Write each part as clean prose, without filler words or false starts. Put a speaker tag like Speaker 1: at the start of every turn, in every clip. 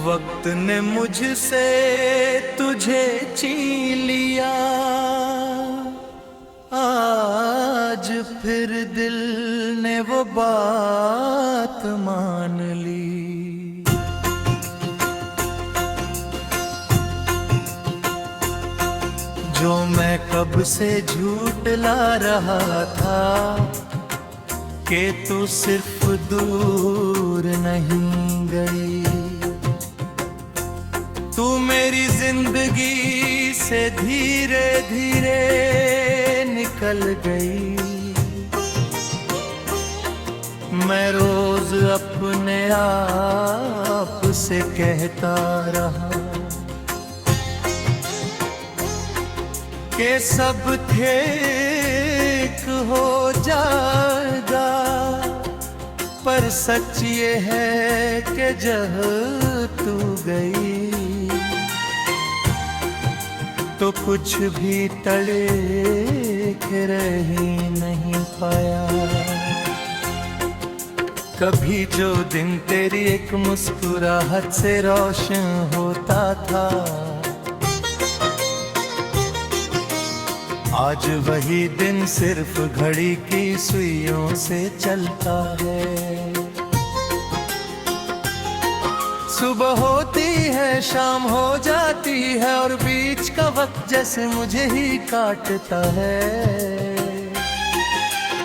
Speaker 1: वक्त ने मुझसे तुझे छीन लिया, आज फिर दिल ने वो बात मान ली। जो मैं कब से झूठ ला रहा था कि तू सिर्फ दूर नहीं गई, तू मेरी जिंदगी से धीरे धीरे निकल गई। मैं रोज अपने आप से कहता रहा कि सब ठीक हो जाएगा, पर सच ये है कि जब तू गई तो कुछ भी तड़े के रह ही नहीं पाया। कभी जो दिन तेरी एक मुस्कुराहट से रोशन होता था, आज वही दिन सिर्फ घड़ी की सुइयों से चलता है। सुबह होती है शाम हो जाती है और बीच का वक्त जैसे मुझे ही काटता है।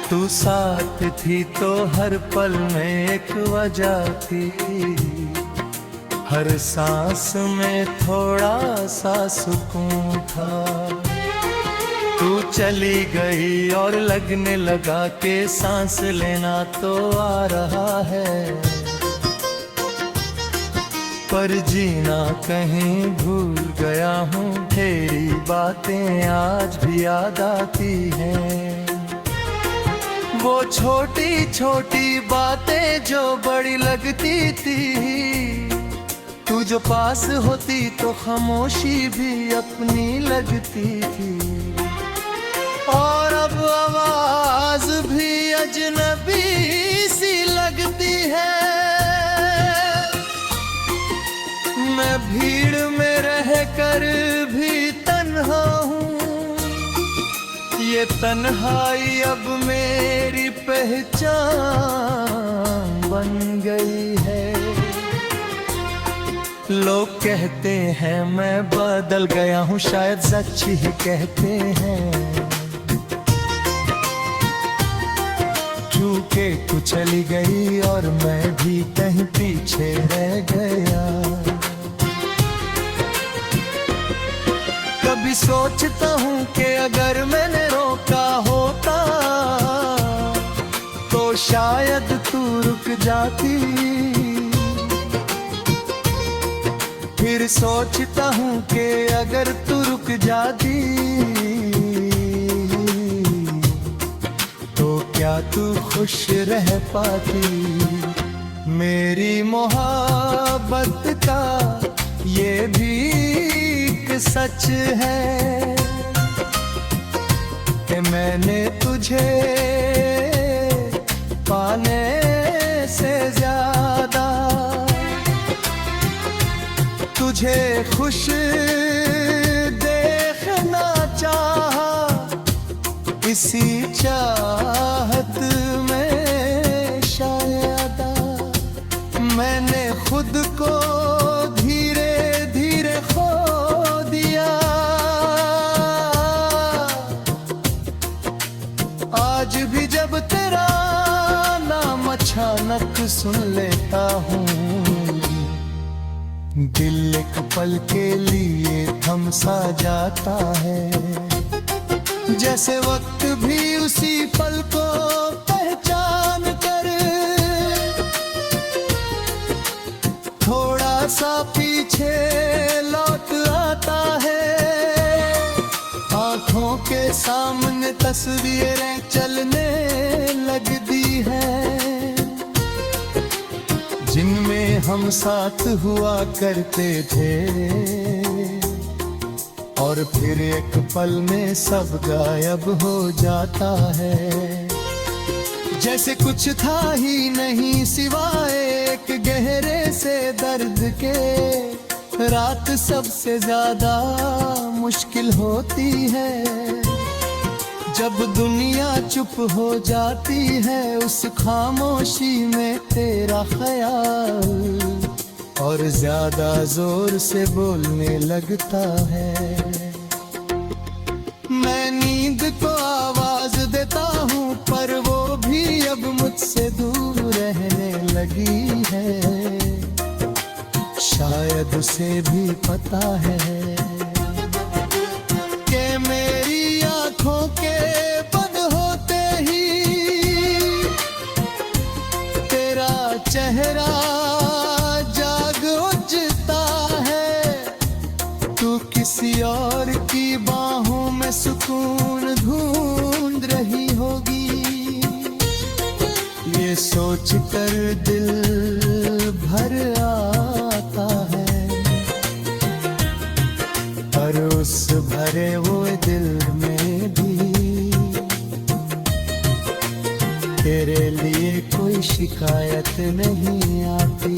Speaker 1: तू साथ थी तो हर पल में एक वजह थी, हर सांस में थोड़ा सा सुकून था। तू चली गई और लगने लगा कि सांस लेना तो आ रहा है, पर जीना कहीं भूल गया हूँ। तेरी बातें आज भी याद आती हैं, वो छोटी छोटी बातें जो बड़ी लगती थी। तू जो पास होती तो खामोशी भी अपनी लगती थी, और अब आवाज भी अजनबी सी लगती है। मैं भीड़ में रहकर भी तन्हा हूँ, ये तन्हाई अब मेरी पहचान बन गई है। लोग कहते हैं मैं बदल गया हूँ, शायद सच ही कहते हैं। छूके तू चली गई और मैं भी कहीं पीछे रह गया। कभी सोचता हूँ कि अगर मैंने रोका होता तो शायद तू रुक जाती। फिर सोचता हूँ कि अगर तू रुक जाती तो क्या तू खुश रह पाती। मेरी मोहब्बत का ये भी सच है कि मैंने तुझे पाने से ज्यादा तुझे खुश देखना चाहा। इसी चाहत में शायद मैंने खुद को धीरे धीरे खो दिया। आज भी जब तेरा नाम अचानक सुन लेता हूँ, दिल एक पल के लिए थम सा जाता है। जैसे वक्त भी उसी पल को पहचान कर थोड़ा सा पीछे लौट आता है। आँखों के सामने तस्वीरें चलने लगती हैं, जिनमें हम साथ हुआ करते थे, और फिर एक पल में सब गायब हो जाता है। जैसे कुछ था ही नहीं सिवाय एक गहरे से दर्द के। रात सबसे ज्यादा मुश्किल होती है जब दुनिया चुप हो जाती है, उस खामोशी में तेरा ख्याल और ज्यादा जोर से बोलने लगता है। मैं नींद को आवाज देता हूँ पर वो भी अब मुझसे दूर रहने लगी है। शायद उसे भी पता है कि मेरी आंखों के बंद होते ही तेरा चेहरा जाग उठता है। तू किसी और की बाहों में सुकून ढूंढ रही होगी, ये सोच कर दिल भर आता है। पर उस भरे हुए दिल में भी तेरे लिए कोई शिकायत नहीं आती।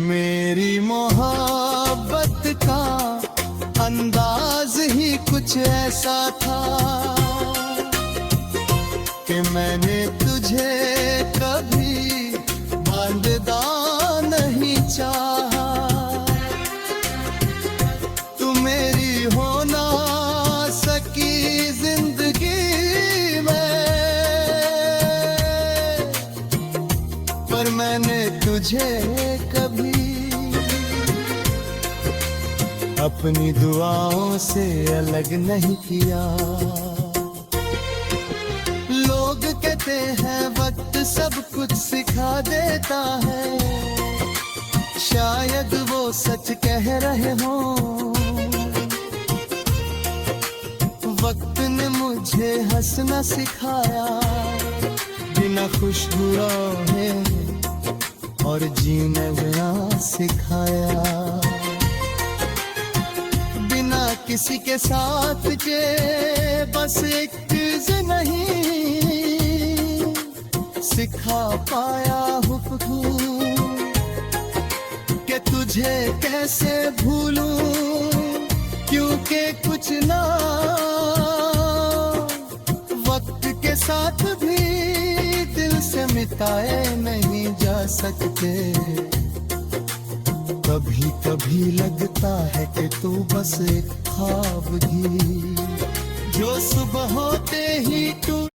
Speaker 1: मेरी मोहब्बत का अंदाज ही कुछ ऐसा था कि मैंने तुझे कभी बांधदा नहीं चाहा। तू मेरी हो ना सकी जिंदगी में, पर मैंने तुझे कभी अपनी दुआओं से अलग नहीं किया। लोग कहते हैं वक्त सब कुछ सिखा देता है, शायद वो सच कह रहे हों। वक्त ने मुझे हंसना सिखाया, बिना खुश हुआ है और जीने बिना सिखाया। बिना किसी के साथ के बस एक नहीं सिखा पाया हुक्म कि तुझे कैसे भूलूं, क्योंकि कुछ ना वक्त के साथ भी दिल से मिटाए नहीं जा सकते। कभी कभी लगता है कि तू बस एक ख्वाब ही जो सुबह होते ही टूट